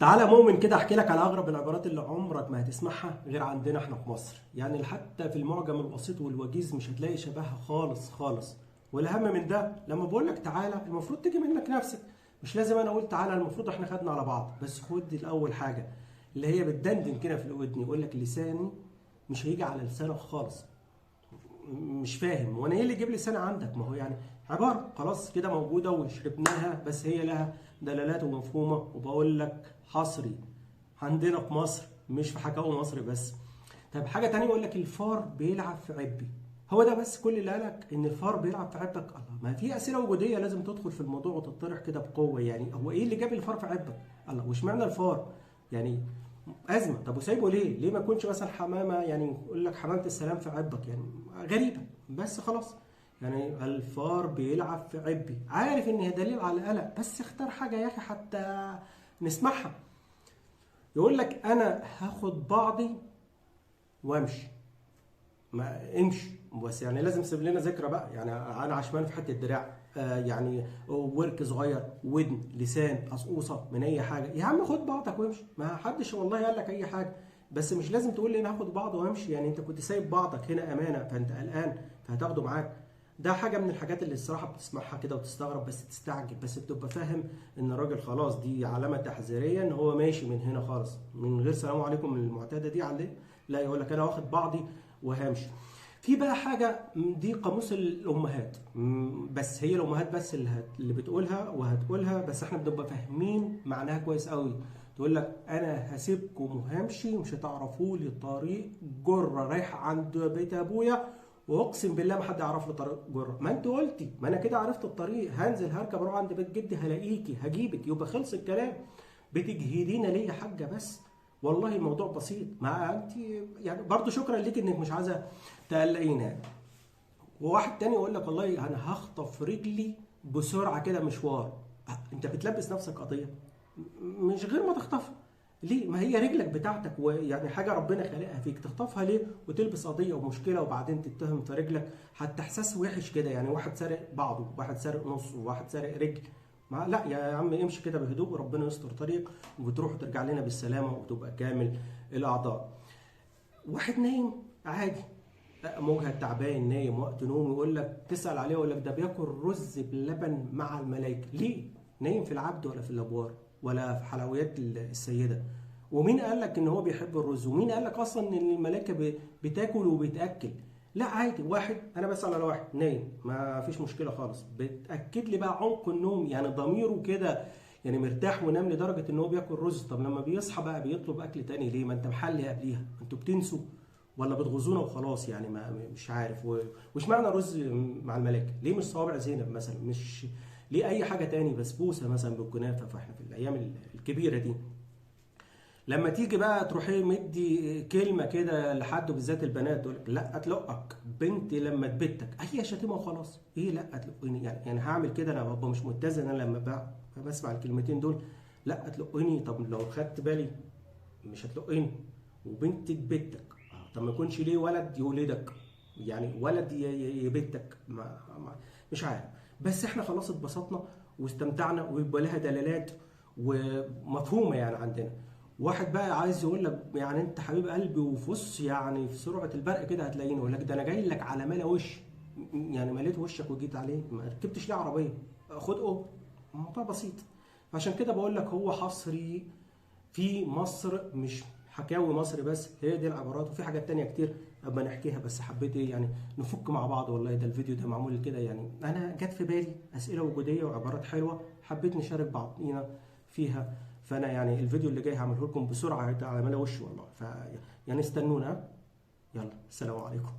تعالى مؤمن كده احكي لك على اغرب العبارات اللي عمرك ما هتسمعها غير عندنا احنا في مصر. يعني حتى في المعجم البسيط والوجيز مش هتلاقي شبهها خالص خالص. والاهم من ده لما بقول لك تعالى المفروض تيجي منك نفسك، مش لازم انا اقول تعالى. المفروض احنا خدنا على بعض. بس خد الاول حاجه اللي هي بتدندن كده في الودن، يقول لك لساني مش هيجي على لسانك خالص. مش فاهم وانا ايه اللي يجيب لساني عندك؟ ما هو يعني عباره خلاص كده موجوده وشربناها، بس هي لها دلالات ومفهومه. وبقول لك حصري عندنا في مصر، مش في حكاوي مصر بس. طب حاجه تانية، يقول لك الفار بيلعب في عبي. هو ده بس كل اللي قالك ان الفار بيلعب في عبك؟ الله، ما في اسئله وجوديه لازم تدخل في الموضوع وتطرح كده بقوه. يعني هو ايه اللي جاب الفار في عبك؟ الله، واشمعنى الفار؟ يعني ازمه. طب وسايبه ليه؟ ليه ما يكونش مثلا حمامه؟ يعني يقول لك حمامه السلام في عبك، يعني غريبه بس خلاص. يعني الفار بيلعب في عبي، عارف ان هي دليل على القلق، بس اختار حاجه يا اخي حتى نسمعها. يقول لك انا هاخد بعضي وامشي. ما امشي بس، يعني لازم تسيب لنا ذكرى بقى. يعني انا عشمان في حته دراع، يعني ورك صغير، ودن، لسان، قصقوصه من اي حاجه. يا عم خد بعضك وامشي، ما حدش والله قال لك اي حاجه. بس مش لازم تقول لي انا هاخد بعض وامشي. يعني انت كنت سايب بعضك هنا امانه، فانت قلقان فهتاخده معاك. ده حاجه من الحاجات اللي الصراحه بتسمعها كده وتستغرب، بس تستعجب، بس بتبقى فاهم ان الراجل خلاص دي علامه تحذيريه ان هو ماشي من هنا خالص، من غير سلام عليكم المعتاده دي عليه. لا، يقول لك انا واخد بعضي وهمشي. في بقى حاجة دي قاموس الأمهات، بس هي الأمهات بس اللي بتقولها وهتقولها، بس احنا بنبقى فاهمين معناها كويس قوي. تقول لك أنا هسيبكم وهمشي، مش هتعرفوا لي طريق جرة رايحة عند بيت أبويا، وأقسم بالله ما حد يعرف لي طريق جرة. ما أنت قلتي، ما أنا كده عرفت الطريق، هنزل هركب أروح عند بيت جدي، هلاقيكي هجيبك، يبقى خلص الكلام. بتجهدينا ليه يا حاجة بس؟ والله الموضوع بسيط. ما انت يعني برضو شكرا ليك انك مش عايزه تقلقينا يعني. وواحد تاني يقول لك والله انا هخطف رجلي بسرعه كده مشوار. انت بتلبس نفسك قضيه مش غير ما تخطفها. ليه؟ ما هي رجلك بتاعتك، ويعني حاجه ربنا خلقها فيك، تخطفها ليه وتلبس قضيه ومشكله وبعدين تتهم في رجلك؟ حتى احساس وحش كده. يعني واحد سارق بعضه، واحد سارق نصه، وواحد سارق رجل. ما لا يا عم، امشي كده بهدوء وربنا يستر طريق، وتروح وترجع لنا بالسلامه وتبقى كامل الاعضاء. واحد نايم عادي، مجهد تعبان نايم وقت نوم، يقول لك تسال عليه يقول لك ده بياكل رز باللبن مع الملائكه. ليه؟ نايم في العبد ولا في الابوار ولا في حلويات السيده؟ ومين قال لك ان هو بيحب الرز؟ ومين قال لك اصلا ان الملائكه بتاكل وبتاكل؟ لا عادي، واحد انا بسال على واحد نايم ما فيش مشكله خالص، بتاكد لي بقى عمق النوم، يعني ضميره كده يعني مرتاح ونام لدرجه ان هو بياكل رز. طب لما بيصحى بقى بيطلب اكل تاني ليه؟ ما انت محلي قبليها. انتوا بتنسوا ولا بتغزونا وخلاص؟ يعني ما مش عارف. وش معنى رز مع الملائكه؟ ليه مش صوابع زينب مثلا؟ مش ليه اي حاجه تاني، بسبوسه مثلا بالكنافه؟ فاحنا في الايام الكبيره دي لما تيجي بقى تروح مدي كلمه كده لحد، وبالذات البنات، تقول لك لا اتلقك بنتي لما تبتك، هي شتيمه وخلاص. ايه لا اتلقني؟ يعني هعمل كده انا ببقى مش متزن انا لما بسمع الكلمتين دول؟ لا اتلقني. طب لو خدت بالي مش هتلقني وبنتك بنتك. طب ما يكونش ليه ولد يولدك؟ يعني ولد يبتك؟ مش عارف. بس احنا خلاص اتبسطنا واستمتعنا، ويبقى لها دلالات ومفهومه يعني عندنا. واحد بقى عايز يقول لك يعني انت حبيب قلبي وفص، يعني في سرعه البرق كده هتلاقيني يقول لك ده انا جاي لك على ملا وش. يعني مليت وشك وجيت عليه، ما ركبتش ليه عربيه؟ خد الموضوع بسيط. عشان كده بقول لك هو حصري في مصر، مش حكاوي مصر بس هي دي العبارات. وفي حاجات تانية كتير ابقى نحكيها، بس حبيت ايه يعني نفك مع بعض. والله ده الفيديو ده معمول كده، يعني انا جت في بالي اسئله وجوديه وعبارات حلوه، حبيت نشارك بعضينا فيها. فانا يعني الفيديو اللي جاي هعمله لكم بسرعه على ملا وش والله. يعني استنونا. يلا، السلام عليكم.